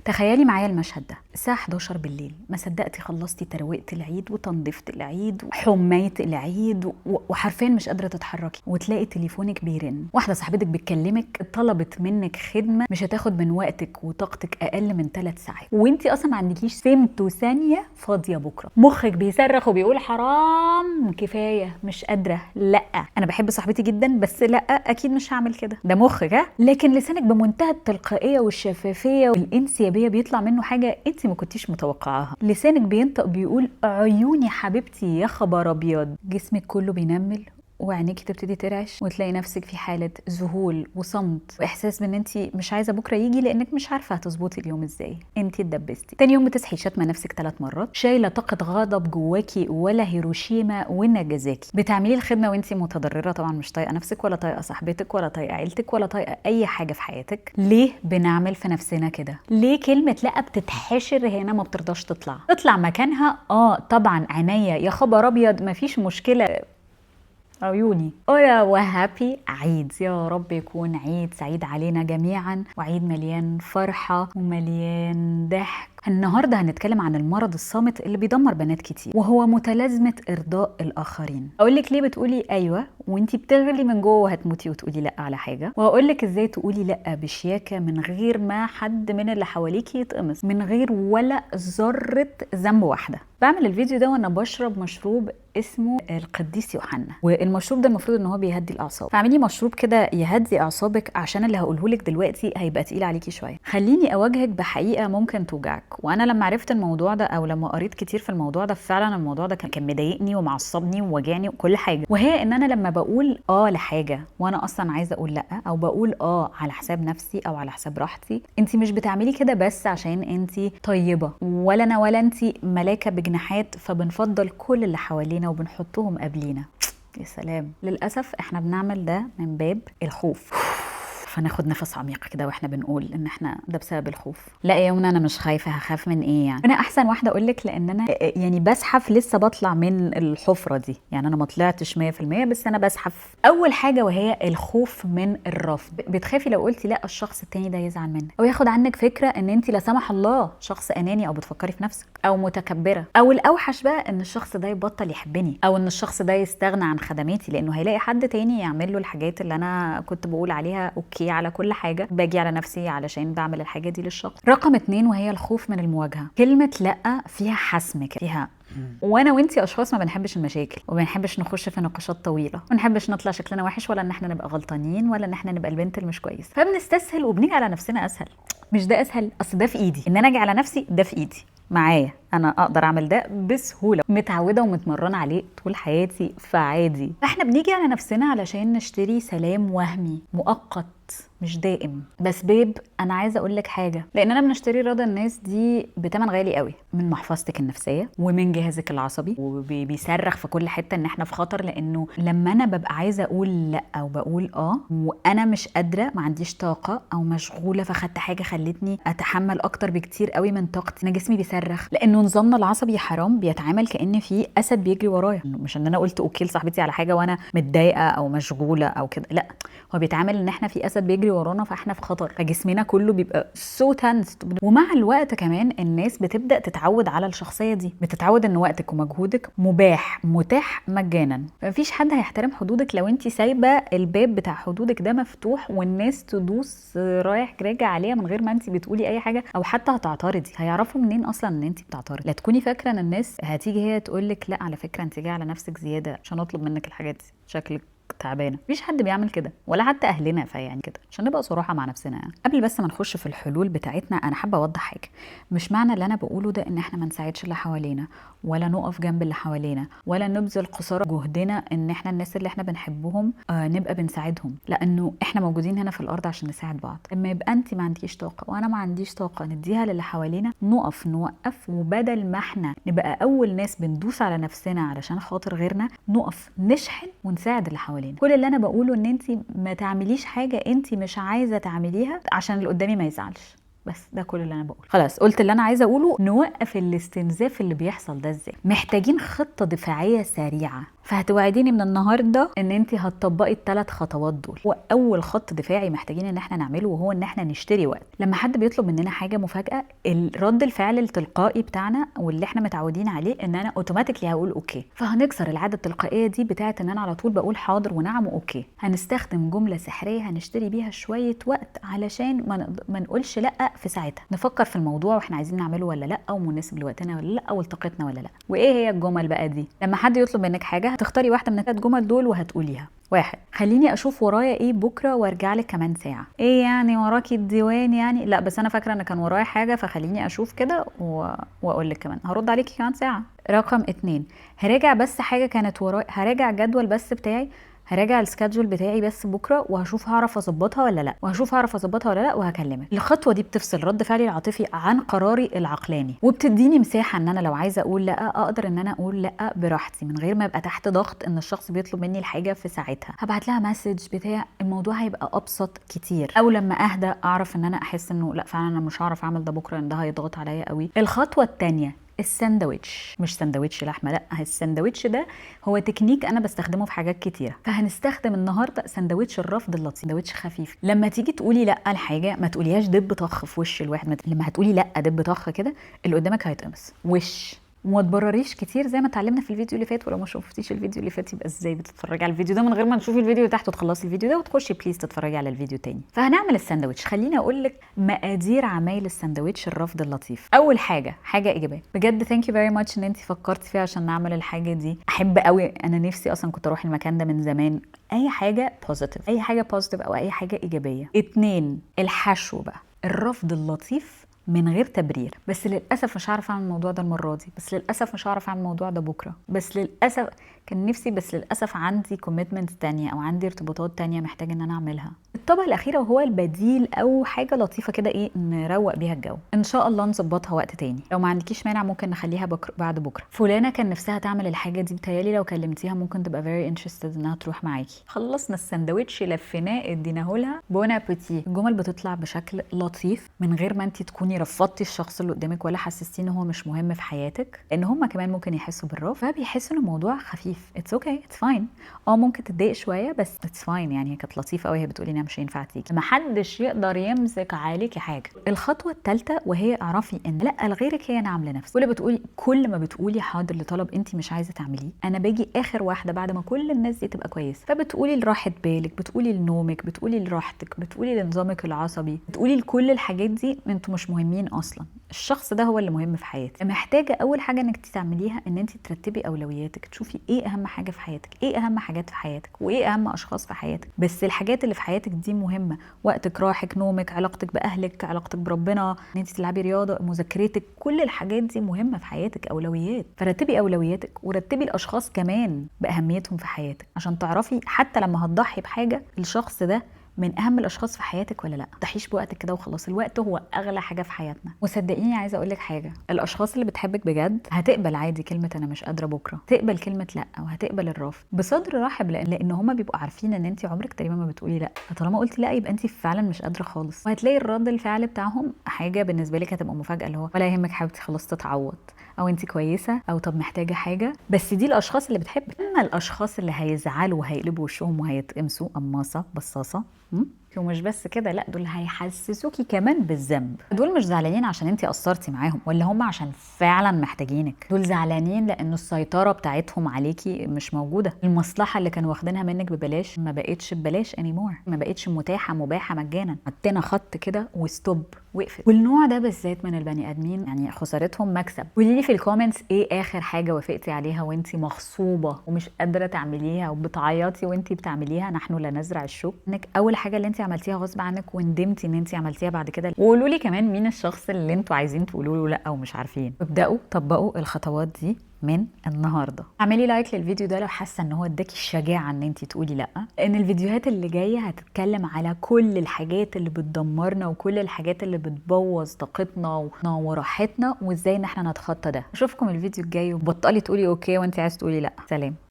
تخيلي معايا المشهد ده، الساعه 11 بالليل، ما صدقتي خلصتي ترويقه العيد وتنظيفه العيد وحمايه العيد وحرفيا مش قادره تتحركي، وتلاقي تليفونك بيرن، واحده صاحبتك بتكلمك طلبت منك خدمه مش هتاخد من وقتك وطاقتك اقل من 3 ساعات، وانتي اصلا ما عندكيش سمت ثانيه فاضيه بكره، مخك بيصرخ وبيقول حرام كفايه مش قادره، لا انا بحب صاحبتي جدا بس لا اكيد مش هعمل كده، ده مخك ها. لكن لسانك بمنتهى التلقائيه والشفافيه والانسيابيه بيطلع منه حاجه انت ما كنتيش متوقعاها، لسانك بينطق بيقول عيوني حبيبتي يا خبر ابيض، جسمك كله بينمل وعينيكي تبتدي ترعش وتلاقي نفسك في حاله ذهول وصمت واحساس بان انت مش عايزه بكره يجي لانك مش عارفه هتظبطي اليوم ازاي، انت اتدبستي. تاني يوم بتصحي شاتمه نفسك 3 مرات، شايله طاقه غضب جواكي ولا هيروشيما وناجازاكي، بتعملي الخدمه وانت متضرره طبعا، مش طايقه نفسك ولا طايقه صاحبتك ولا طايقه عيلتك ولا طايقه اي حاجه في حياتك. ليه بنعمل في نفسنا كده؟ ليه كلمه لا بتتحشر هنا ما بترضاش تطلع مكانها طبعا عينيا يا خبر ابيض مفيش مشكله عيوني أولا وهابي عيد، يا رب يكون عيد سعيد علينا جميعا وعيد مليان فرحة ومليان ضحك. النهاردة هنتكلم عن المرض الصامت اللي بيدمر بنات كتير، وهو متلازمة إرضاء الآخرين. أقولك ليه بتقولي أيوة وانتي بتغلي من جوه وهتموتي وتقولي لأ على حاجة، وأقولك إزاي تقولي لأ بشياكة من غير ما حد من اللي حواليكي يتقمص، من غير ولا ذرة ذنب واحدة. بعمل الفيديو ده وانا بشرب مشروب اسمه القديس يوحنا، والمشروب ده المفروض ان هو بيهدي الاعصاب، فاعملي مشروب كده يهدي اعصابك عشان اللي هقوله لك دلوقتي هيبقى تقيل عليكي شويه. خليني اواجهك بحقيقه ممكن توجعك، وانا لما عرفت الموضوع ده او لما قريت كتير في الموضوع ده فعلا الموضوع ده كان مضايقني ومعصبني وواجعني وكل حاجه، وهي ان انا لما بقول لحاجه وانا اصلا عايزه اقول لا، او بقول على حساب نفسي او على حساب راحتي، انت مش بتعملي كده بس عشان انت طيبه، ولا انا ولا انت ملاكه بجناحات فبنفضل كل اللي حوالينا وبنحطهم قبلينا. يا سلام، للأسف احنا بنعمل ده من باب الخوف. فناخد نفس عميق كده واحنا بنقول ان احنا ده بسبب الخوف. لا يا يونا انا مش خايفه، هخاف من ايه يعني؟ انا احسن واحده اقول لك، لان انا يعني بزحف، لسه بطلع من الحفره دي، يعني انا ما طلعتش 100% بس انا بزحف. اول حاجه وهي الخوف من الرفض. بتخافي لو قلتي لا الشخص التاني ده يزعل منك، او ياخد عنك فكره ان انت لا سمح الله شخص اناني، او بتفكري في نفسك، او متكبره، او الاوحش بقى ان الشخص ده يبطل يحبني، او ان الشخص ده يستغنى عن خدماتي لانه هيلاقي حد تاني يعمل له الحاجات اللي انا كنت بقول عليها اوكي على كل حاجه، باجي على نفسي علشان بعمل الحاجه دي للشخص. رقم 2 وهي الخوف من المواجهه. كلمه لا فيها حسم، فيها وانا وانتي اشخاص ما بنحبش المشاكل وما بنحبش نخش في نقاشات طويله، ما بنحبش نطلع شكلنا وحش، ولا ان احنا نبقى غلطانين، ولا ان احنا نبقى البنت اللي مش كويسه، فبنستسهل وبنيجي على نفسنا اسهل. مش ده اسهل، اصل ده في ايدي ان انا اجي على نفسي، ده في ايدي معايا، انا اقدر اعمل ده بسهوله، متعوده ومتمرنه عليه طول حياتي، فعادي. احنا بنيجي على نفسنا علشان نشتري سلام وهمي مؤقت مش دائم. بس بيب انا عايزه اقول لك حاجه، لاننا بنشتري رضا الناس دي بتمن غالي قوي، من محفظتك النفسيه ومن جهازك العصبي، وبيصرخ في كل حته ان احنا في خطر، لانه لما انا ببقى عايزه اقول لا او بقول وانا مش قادره، ما عنديش طاقه او مشغوله، فخدت حاجه خلتني اتحمل اكتر بكتير قوي من طاقتي، انا جسمي بيصرخ، لانه نظامنا العصبي حرام بيتعامل كأن في اسد بيجري ورايا، مش ان انا قلت اوكي لصاحبتي على حاجه وانا متضايقه او مشغوله او كده، لا، هو بيتعامل ان احنا في اسد بيجري ورانا فاحنا في خطر، فجسمنا كله بيبقى سو تنس. ومع الوقت كمان الناس بتبدا تتعود على الشخصيه دي، بتتعود ان وقتك ومجهودك متاح مجانا، فمفيش حد هيحترم حدودك لو انت سايبه الباب بتاع حدودك ده مفتوح والناس تدوس رايح راجع عليها من غير ما انت بتقولي اي حاجه، او حتى هتعترضي. هيعرفوا منين اصلا ان انت بتعترضي؟ لا تكوني فاكره ان الناس هتيجي هي تقول لك لا على فكره انت جايه على نفسك زياده عشان اطلب منك الحاجات دي، شكلك تعبانه. مفيش حد بيعمل كده، ولا حتى اهلنا، فيعني كده عشان نبقى صراحه مع نفسنا يعني. قبل بس ما نخش في الحلول بتاعتنا، انا حابه اوضح حاجه. مش معنى اللي انا بقوله ده ان احنا ما نساعدش اللي حوالينا، ولا نقف جنب اللي حوالينا، ولا نبذل قصارى جهدنا ان احنا الناس اللي احنا بنحبهم نبقى بنساعدهم، لانه احنا موجودين هنا في الارض عشان نساعد بعض. اما يبقى انت ما عندكيش طاقه وانا ما عنديش طاقه نديها للي حوالينا، نوقف، وبدل ما احنا نبقى اول ناس بندوس على نفسنا علشان خاطر غيرنا، نقف نشحن ونساعد اللي حوالينا. كل اللي انا بقوله ان انت ما تعمليش حاجه انت مش عايزه تعمليها عشان اللي قدامي ما يزعلش، بس ده كل اللي انا بقوله. خلاص قلت اللي انا عايزه اقوله. نوقف الاستنزاف اللي بيحصل ده ازاي؟ محتاجين خطه دفاعيه سريعه فهتوعديني من النهارده ان انت هتطبقي الثلاث خطوات دول. واول خط دفاعي محتاجين ان احنا نعمله وهو ان احنا نشتري وقت. لما حد بيطلب مننا حاجه مفاجاه، رد الفعل التلقائي بتاعنا واللي احنا متعودين عليه ان انا اوتوماتيكلي هقول اوكي. فهنكسر العاده التلقائيه دي بتاعه ان انا على طول بقول حاضر ونعم واوكي. هنستخدم جمله سحريه هنشتري بيها شويه وقت علشان ما نقولش لا في ساعتها. نفكر في الموضوع واحنا عايزين نعمله ولا لا، ومناسب لوقتنا ولا لا، والتقطنا ولا لا. وايه هي الجمل بقى دي؟ لما حد يطلب منك حاجه هتختاري واحده من الثلاث جمل دول وهتقوليها. 1. خليني اشوف ورايا ايه بكره وارجع لك كمان ساعه. ايه يعني وراكي الديوان يعني؟ لا بس انا فاكره ان كان ورايا حاجه فخليني اشوف كده واقول لك كمان هرد عليكي كمان ساعه. رقم 2. هراجع بس حاجه كانت ورايا، هراجع جدول بس بتاعي، هراجع السكادجول بتاعي بس بكره وهشوف هعرف اظبطها ولا لا، وهكلمك. الخطوه دي بتفصل رد فعلي العاطفي عن قراري العقلاني، وبتديني مساحه ان انا لو عايزه اقول لا اقدر ان انا اقول لا براحتي من غير ما ابقى تحت ضغط ان الشخص بيطلب مني الحاجه في ساعتها. هبعت لها مسج بتاع، الموضوع هيبقى ابسط كتير. او لما اهدى اعرف ان انا احس انه لا فعلا انا مش هعرف اعمل ده بكره ان ده هيضغط عليا قوي. الخطوه الثانيه الساندويتش، مش ساندويتش لحمه، لا الساندويتش ده هو تكنيك انا بستخدمه في حاجات كتيره. فهنستخدم النهارده ساندويتش الرفض اللطيف، ساندويتش خفيف. لما تيجي تقولي لا الحاجه ما تقوليهاش دب طخ في وش الواحد. لما هتقولي لا دب طخ كده اللي قدامك هيتقمص وش. وما تبرريش كتير زي ما اتعلمنا في الفيديو اللي فات. ولو ما شفتيش الفيديو اللي فات يبقى ازاي بتتفرجي على الفيديو ده من غير ما نشوف الفيديو اللي تحت وتخلصي الفيديو ده وتخشي بليز تتفرجي على الفيديو تاني. فهنعمل الساندوتش. خليني اقول لك مقادير عمايل الساندوتش الرفض اللطيف. اول حاجه ايجابيه بجد. ثانك يو فيري ماتش ان انت فكرتي فيها عشان نعمل الحاجه دي. احب قوي، انا نفسي اصلا كنت اروح المكان ده من زمان. اي حاجه بوزيتيف، اي حاجه بوزيتيف او اي حاجه ايجابيه. 2. الحشو بقى، الرفض اللطيف من غير تبرير. بس للاسف مش هعرف اعمل الموضوع ده المره دي، بس للاسف مش هعرف اعمل الموضوع ده بكره، بس للاسف كان نفسي، بس للاسف عندي كوميتمنت تانية او عندي ارتباطات تانية محتاجه ان انا اعملها. الطبقه الاخيره وهو البديل او حاجه لطيفه كده ايه نروق بيها الجو. ان شاء الله نظبطها وقت تاني. لو ما عندكيش مانع ممكن نخليها بعد بكره. فلانه كان نفسها تعمل الحاجه دي، بتهيالي لو كلمتيها ممكن تبقى فيري انترستد انها تروح معاكي. خلصنا الساندوتش، لفيناه، اديناه لها، بون ابيتي. الجمل بتطلع بشكل لطيف من غير ما انت تكوني رفضتي الشخص اللي قدامك ولا حسستيه ان هو مش مهم في حياتك، لان هم كمان ممكن يحسوا بالرفض فبيحسوا ان الموضوع خفيف. اتس اوكي، اتس فاين. ممكن تتضايق شويه بس اتس فاين. يعني هي كانت لطيفه قوي، هي بتقولي انها مش هينفع تيجي. ما حدش يقدر يمسك عليكي حاجه. الخطوه الثالثه وهي اعرفي ان لا لغيرك هي نعم لنفسك. كل ما بتقولي حاضر لطلب انت مش عايزه تعمليه، انا باجي اخر واحده بعد ما كل الناس دي تبقى كويسه. فبتقولي لراحه بالك، بتقولي لنومك، بتقولي لراحتك، بتقولي لنظامك العصبي، بتقولي لكل الحاجات دي انتوا مش مهمين اصلا. الشخص ده هو اللي مهم في حياتك. محتاجه اول حاجه انك تعمليها ان انت ترتبي اولوياتك، تشوفي ايه اهم حاجه في حياتك، ايه اهم حاجات في حياتك، وايه اهم اشخاص في حياتك. بس الحاجات اللي في حياتك دي مهمه، وقتك، راحك، نومك، علاقتك باهلك، علاقتك بربنا، ان انت تلعبي رياضه، مذاكرتك، كل الحاجات دي مهمه في حياتك، اولويات. فرتبي اولوياتك ورتبي الاشخاص كمان باهميتهم في حياتك عشان تعرفي حتى لما هتضحي بحاجه الشخص ده من اهم الاشخاص في حياتك ولا لا. ما تضحيش بوقتك كده وخلاص. الوقت هو اغلى حاجه في حياتنا. وصدقيني عايزه اقول لك حاجه، الاشخاص اللي بتحبك بجد هتقبل عادي كلمه انا مش قادره بكره، تقبل كلمه لا، وهتقبل الرفض بصدر رحب، لان هم بيبقوا عارفين ان انت عمرك تقريبا ما بتقولي لا. فطالما قلتي لا يبقى انت فعلا مش قادره خالص. وهتلاقي الرد الفعل بتاعهم حاجه بالنسبه لك هتبقى مفاجاه، اللي هو ولا يهمك حبيبتي خلاص تتعوض، او انت كويسه، او طب محتاجه حاجه. بس دي الاشخاص اللي بتحبك. اما الاشخاص اللي هيزعلوا وهيقلبوا وشهم وهيتقمصوا قماصه بصاصه، ومش بس كده، لا دول هيحسسوكي كمان بالذنب. دول مش زعلانين عشان انتي قصرتي معاهم ولا هم عشان فعلا محتاجينك. دول زعلانين لان السيطره بتاعتهم عليكي مش موجوده. المصلحه اللي كانوا واخدينها منك ببلاش ما بقتش ببلاش انيمور، ما بقتش متاحه مباحه مجانا. حطينا خط كده وستوب، وقفت. والنوع ده بالذات من البني ادمين يعني خسارتهم مكسب. قولي لي في الكومنتس ايه اخر حاجه وافقتي عليها وانتي مغصوبه ومش قادره تعمليها وبتعيطي وانتي بتعمليها. نحن لا نزرع الشوك. انك اول حاجه اللي انتي عملتيها غصب عنك وندمتي ان انتي عملتيها بعد كده. وقولوا لي كمان مين الشخص اللي انتوا عايزين تقولوا له لا ومش عارفين. وابداوا طبقوا الخطوات دي من النهارده. اعملي لايك للفيديو ده لو حاسه ان هو اداكي الشجاعه ان انتي تقولي لا، لان الفيديوهات اللي جايه هتتكلم على كل الحاجات اللي بتدمرنا وكل الحاجات اللي بتبوظ طاقتنا وراحتنا وازاي ان احنا نتخطى ده. اشوفكم الفيديو الجاي وبطلي تقولي اوكي وانتي عايز تقولي لا. سلام.